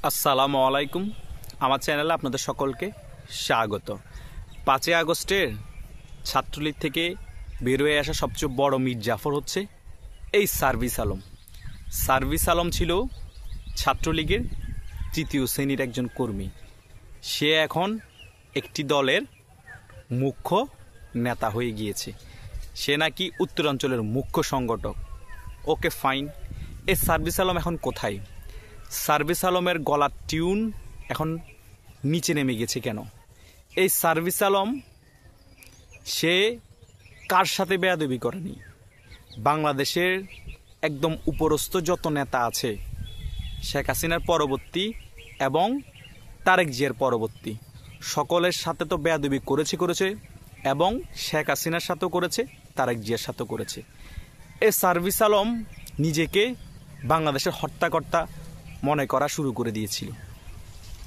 আসসালামু আলাইকুম। আমার চ্যানেলে আপনাদের সকলকে স্বাগত। 5ই আগস্টের ছাত্রলীগ থেকে বের হয়ে আসা সবচেয়ে বড় মির্জাফর হচ্ছে এই সার্ভিস আলম। সার্ভিস আলম ছিল ছাত্রলীগের 3য় শ্রেণীর একজন কর্মী। সে এখন একটি দলের মুখ্য নেতা হয়ে গিয়েছে। সে নাকি উত্তরাঞ্চলের মুখ্য সংগঠক। ওকে ফাইন, এই সার্ভিস আলম এখন কোথায়? সার্ভিস আলমের গলার টিউন এখন নিচে নেমে গেছে কেন? এই সার্ভিস আলম সে কার সাথে বেয়াদবি করেনি? বাংলাদেশের একদম উপরস্থ যত নেতা আছে, শেখ হাসিনার পরবর্তী এবং তারেক জিয়ার পরবর্তী, সকলের সাথে তো বেয়াদবি করেছে এবং শেখ হাসিনার সাথেও করেছে, তারেক জিয়ার সাথেও করেছে। এই সার্ভিস আলম নিজেকে বাংলাদেশের হত্যাকর্তা মনে করা শুরু করে দিয়েছিল।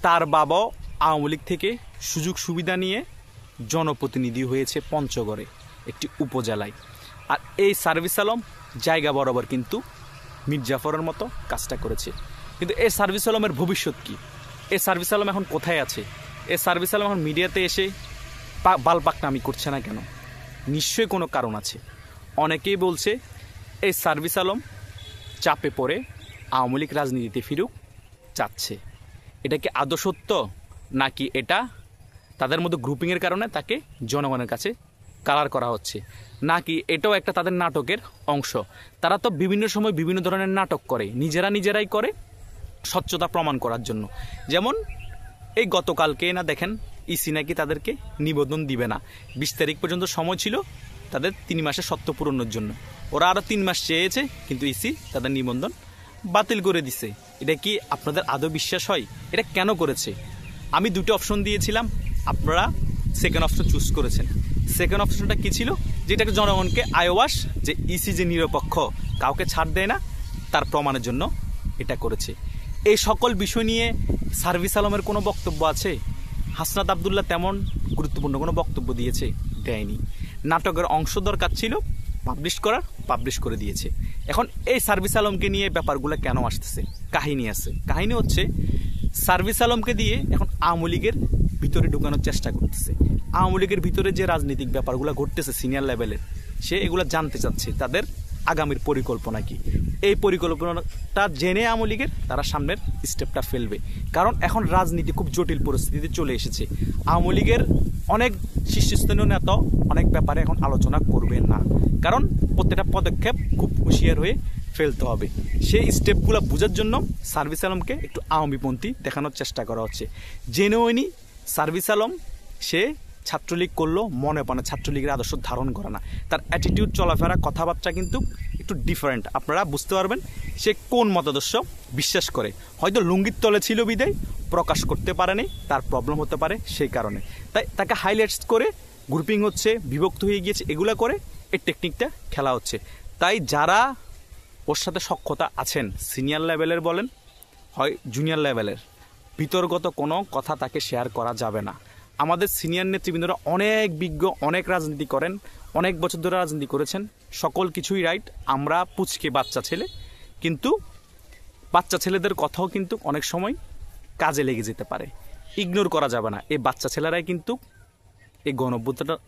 তার বাবাও আওয়ামী লীগ থেকে সুযোগ সুবিধা নিয়ে জনপ্রতিনিধি হয়েছে পঞ্চগড়ে একটি উপজেলায়। আর এই সার্ভিস আলম জায়গা বরাবর কিন্তু মির্জাফরের মতো কাজটা করেছে। কিন্তু এই সার্ভিস আলমের ভবিষ্যৎ কী? এই সার্ভিস আলম এখন কোথায় আছে? এই সার্ভিস আলম এখন মিডিয়াতে এসে বালপাকনামি করছে না কেন? নিশ্চয়ই কোনো কারণ আছে। অনেকেই বলছে এই সার্ভিস আলম চাপে পড়ে আওয়ামী লীগ রাজনীতিতে ফিরুক চাচ্ছে। এটা কি আদৌ সত্য, নাকি এটা তাদের মধ্যে গ্রুপিংয়ের কারণে তাকে জনগণের কাছে কালার করা হচ্ছে, নাকি এটাও একটা তাদের নাটকের অংশ? তারা তো বিভিন্ন সময় বিভিন্ন ধরনের নাটক করে, নিজেরাই করে স্বচ্ছতা প্রমাণ করার জন্য। যেমন এই গতকালকে না দেখেন, ইসি নাকি তাদেরকে নিবন্ধন দিবে না। 20 তারিখ পর্যন্ত সময় ছিল তাদের 3 মাসের শর্ত পূরণের জন্য। ওরা আরও 3 মাস চেয়েছে, কিন্তু ইসি তাদের নিবন্ধন বাতিল করে দিছে। এটা কি আপনাদের আদৌ বিশ্বাস হয়? এটা কেন করেছে? আমি 2টো অপশন দিয়েছিলাম, আপনারা সেকেন্ড অপশন চুজ করেছেন। সেকেন্ড অপশনটা কী ছিল? যেটাকে জনগণকে আয়োবাস যে ইসি যে নিরপেক্ষ, কাউকে ছাড় দেয় না, তার প্রমাণের জন্য এটা করেছে। এই সকল বিষয় নিয়ে সার্ভিস আলমের কোনো বক্তব্য আছে? হাসনাত আবদুল্লাহ তেমন গুরুত্বপূর্ণ কোনো বক্তব্য দিয়েছে? দেয়নি। নাটকের অংশ দরকার ছিল পাবলিশ করে দিয়েছে। এখন এই সার্ভিস আলমকে নিয়ে ব্যাপারগুলো কেন আসতেছে? কাহিনী আছে। কাহিনী হচ্ছে সার্ভিস আলমকে দিয়ে এখন আওয়ামী লীগের ভিতরে ঢুকানোর চেষ্টা করতেছে। আওয়ামী লীগের ভিতরে যে রাজনৈতিক ব্যাপারগুলো ঘটতেছে সিনিয়র লেভেলের, সে এগুলো জানতে চাচ্ছে তাদের আগামীর পরিকল্পনা কি। এই পরিকল্পনাটা জেনে আওয়ামী লীগের তারা সামনের স্টেপটা ফেলবে। কারণ এখন রাজনীতি খুব জটিল পরিস্থিতিতে চলে এসেছে। আওয়ামী লীগের অনেক শীর্ষস্থানীয় নেতা অনেক ব্যাপারে এখন আলোচনা করবে না, কারণ প্রত্যেকটা পদক্ষেপ খুব হুঁশিয়ার হয়ে ফেলতে হবে। সেই স্টেপগুলো বোঝার জন্য সার্ভিস আলমকে একটু আওয়ামীপন্থী দেখানোর চেষ্টা করা হচ্ছে। জেনুইনি সার্ভিস আলম সে ছাত্রলীগ করলো মনে পানে ছাত্রলীগের আদর্শ ধারণ করে না। তার অ্যাটিটিউড, চলাফেরা, কথাবার্তা কিন্তু একটু ডিফারেন্ট। আপনারা বুঝতে পারবেন সে কোন মতাদর্শ বিশ্বাস করে। হয়তো লুঙ্গির তলে ছিল বিদায় প্রকাশ করতে পারেনি, তার প্রবলেম হতে পারে সেই কারণে। তাই তাকে হাইলাইটস করে গ্রুপিং হচ্ছে, বিভক্ত হয়ে গিয়েছে, এগুলা করে এই টেকনিকটা খেলা হচ্ছে। তাই যারা ওর সাথে সক্ষতা আছেন, সিনিয়র লেভেলের বলেন হয় জুনিয়র লেভেলের, বিতর্কত কোনো কথা তাকে শেয়ার করা যাবে না। আমাদের সিনিয়র নেতৃবৃন্দরা অনেক বিজ্ঞ, অনেক রাজনীতি করেন, অনেক বছর ধরে রাজনীতি করেছেন, সকল কিছুই রাইট। আমরা পুচকে বাচ্চা ছেলে, কিন্তু বাচ্চা ছেলেদের কথাও কিন্তু অনেক সময় কাজে লেগে যেতে পারে, ইগনোর করা যাবে না। এই বাচ্চা ছেলেরাই কিন্তু এই গণ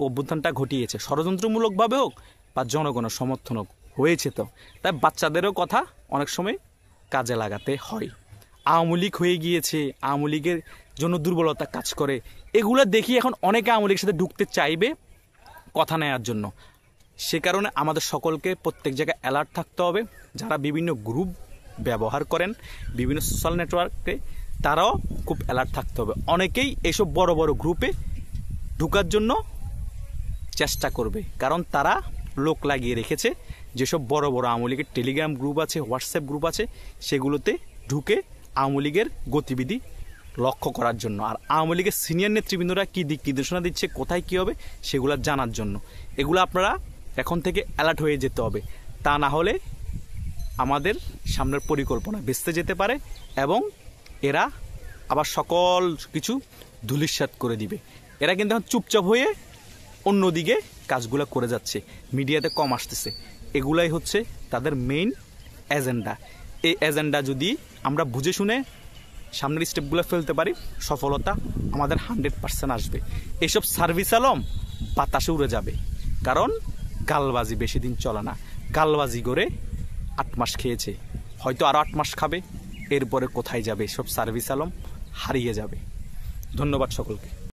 অভ্যুত্থানটা ঘটিয়েছে, ষড়যন্ত্রমূলকভাবে হোক বা জনগণের সমর্থন হোক, হয়েছে তো। তাই বাচ্চাদেরও কথা অনেক সময় কাজে লাগাতে হয়। আওয়ামী লীগ হয়ে গিয়েছে, আওয়ামী লীগের জন্য দুর্বলতা কাজ করে, এগুলো দেখি এখন অনেকে আওয়ামী লীগের সাথে ঢুকতে চাইবে কথা নেওয়ার জন্য। সে কারণে আমাদের সকলকে প্রত্যেক জায়গায় অ্যালার্ট থাকতে হবে। যারা বিভিন্ন গ্রুপ ব্যবহার করেন বিভিন্ন সোশ্যাল নেটওয়ার্কে, তারাও খুব অ্যালার্ট থাকতে হবে। অনেকেই এইসব বড় বড় গ্রুপে ঢুকার জন্য চেষ্টা করবে, কারণ তারা লোক লাগিয়ে রেখেছে। যেসব বড় বড় আওয়ামী লীগের টেলিগ্রাম গ্রুপ আছে, হোয়াটসঅ্যাপ গ্রুপ আছে, সেগুলোতে ঢুকে আওয়ামী লীগের গতিবিধি লক্ষ্য করার জন্য। আর আওয়ামী লীগের সিনিয়র নেতৃবৃন্দরা কী দিক নির্দেশনা দিচ্ছে, কোথায় কী হবে, সেগুলো জানার জন্য। এগুলো আপনারা এখন থেকে অ্যালার্ট হয়ে যেতে হবে। তা না হলে আমাদের সামনের পরিকল্পনা ভেস্তে যেতে পারে এবং এরা আবার সকল কিছু ধূলিসাৎ করে দিবে। এরা কিন্তু এখন চুপচাপ হয়ে অন্যদিকে কাজগুলো করে যাচ্ছে, মিডিয়াতে কম আসতেছে। এগুলাই হচ্ছে তাদের মেইন এজেন্ডা। এই এজেন্ডা যদি আমরা বুঝে শুনে সামনের স্টেপগুলো ফেলতে পারি, সফলতা আমাদের 100% আসবে। এইসব সার্ভিস আলম বাতাসে উড়ে যাবে, কারণ গালবাজি বেশি দিন চলে না। গালবাজি করে 8 মাস খেয়েছে, হয়তো আরও 8 মাস খাবে, এরপরে কোথায় যাবে? সব সার্ভিস আলম হারিয়ে যাবে। ধন্যবাদ সকলকে।